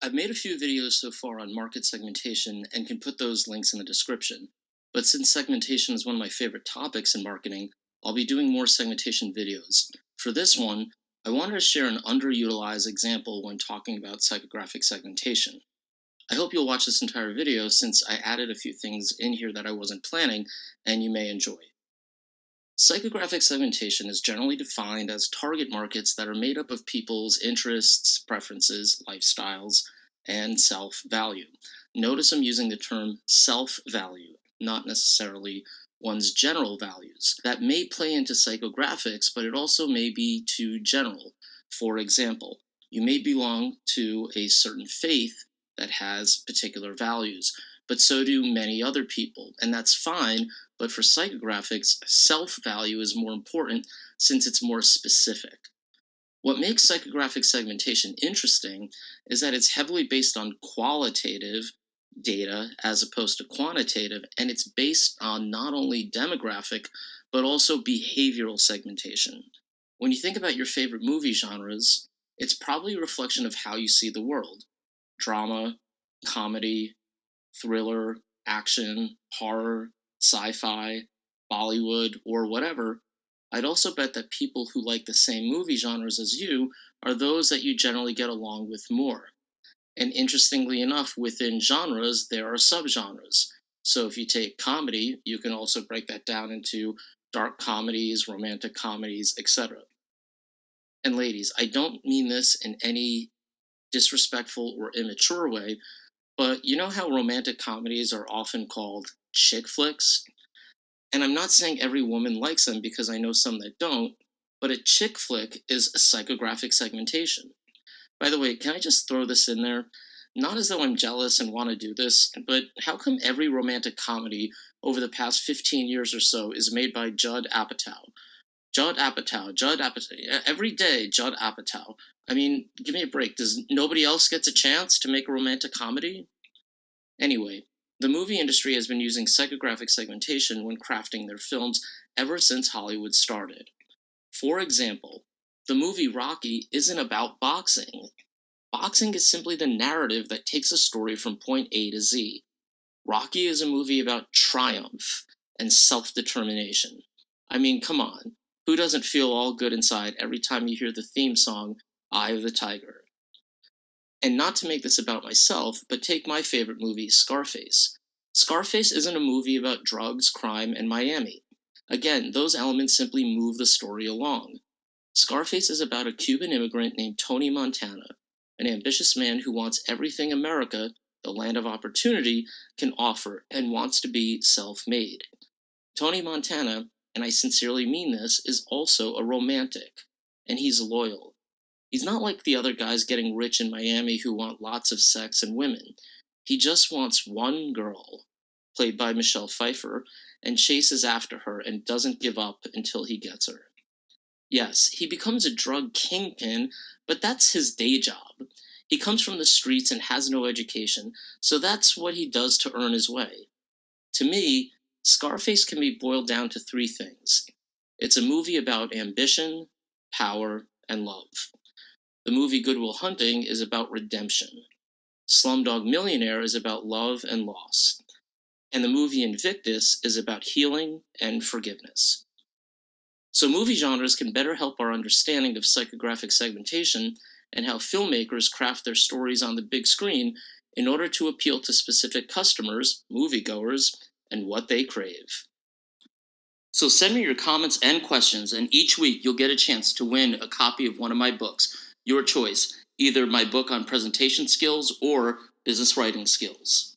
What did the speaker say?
I've made a few videos so far on market segmentation and can put those links in the description. But since segmentation is one of my favorite topics in marketing, I'll be doing more segmentation videos. For this one, I wanted to share an underutilized example when talking about psychographic segmentation. I hope you'll watch this entire video since I added a few things in here that I wasn't planning and you may enjoy. Psychographic segmentation is generally defined as target markets that are made up of people's interests, preferences, lifestyles, and self-value. Notice I'm using the term self-value, not necessarily one's general values. That may play into psychographics, but it also may be too general. For example, you may belong to a certain faith that has particular values, but so do many other people, and that's fine. But for psychographics, self-value is more important since it's more specific. What makes psychographic segmentation interesting is that it's heavily based on qualitative data as opposed to quantitative, and it's based on not only demographic, but also behavioral segmentation. When you think about your favorite movie genres, it's probably a reflection of how you see the world. Drama, comedy, thriller, action, horror, sci-fi, Bollywood, or whatever. I'd also bet that people who like the same movie genres as you are those that you generally get along with more. And interestingly enough, within genres, there are subgenres. So if you take comedy, you can also break that down into dark comedies, romantic comedies, etc. And ladies, I don't mean this in any disrespectful or immature way, but you know how romantic comedies are often called chick flicks? And I'm not saying every woman likes them because I know some that don't, but a chick flick is a psychographic segmentation. By the way, can I just throw this in there? Not as though I'm jealous and want to do this, but how come every romantic comedy over the past 15 years or so is made by Judd Apatow? Judd Apatow, every day Judd Apatow. I mean, give me a break. Does nobody else get a chance to make a romantic comedy? Anyway, the movie industry has been using psychographic segmentation when crafting their films ever since Hollywood started. For example, the movie Rocky isn't about boxing. Boxing is simply the narrative that takes a story from point A to Z. Rocky is a movie about triumph and self-determination. I mean, come on. Who doesn't feel all good inside every time you hear the theme song, Eye of the Tiger? And not to make this about myself, but take my favorite movie, Scarface. Scarface isn't a movie about drugs, crime, and Miami. Again, those elements simply move the story along. Scarface is about a Cuban immigrant named Tony Montana, an ambitious man who wants everything America, the land of opportunity, can offer and wants to be self-made. Tony Montana, and I sincerely mean this, is also a romantic, and he's loyal. He's not like the other guys getting rich in Miami who want lots of sex and women. He just wants one girl, played by Michelle Pfeiffer, and chases after her and doesn't give up until he gets her. Yes, he becomes a drug kingpin, but that's his day job. He comes from the streets and has no education, so that's what he does to earn his way. To me, Scarface can be boiled down to three things. It's a movie about ambition, power, and love. The movie Good Will Hunting is about redemption. Slumdog Millionaire is about love and loss. And the movie Invictus is about healing and forgiveness. So movie genres can better help our understanding of psychographic segmentation and how filmmakers craft their stories on the big screen in order to appeal to specific customers, moviegoers, and what they crave. So send me your comments and questions, and each week you'll get a chance to win a copy of one of my books. Your choice, either my book on presentation skills or business writing skills.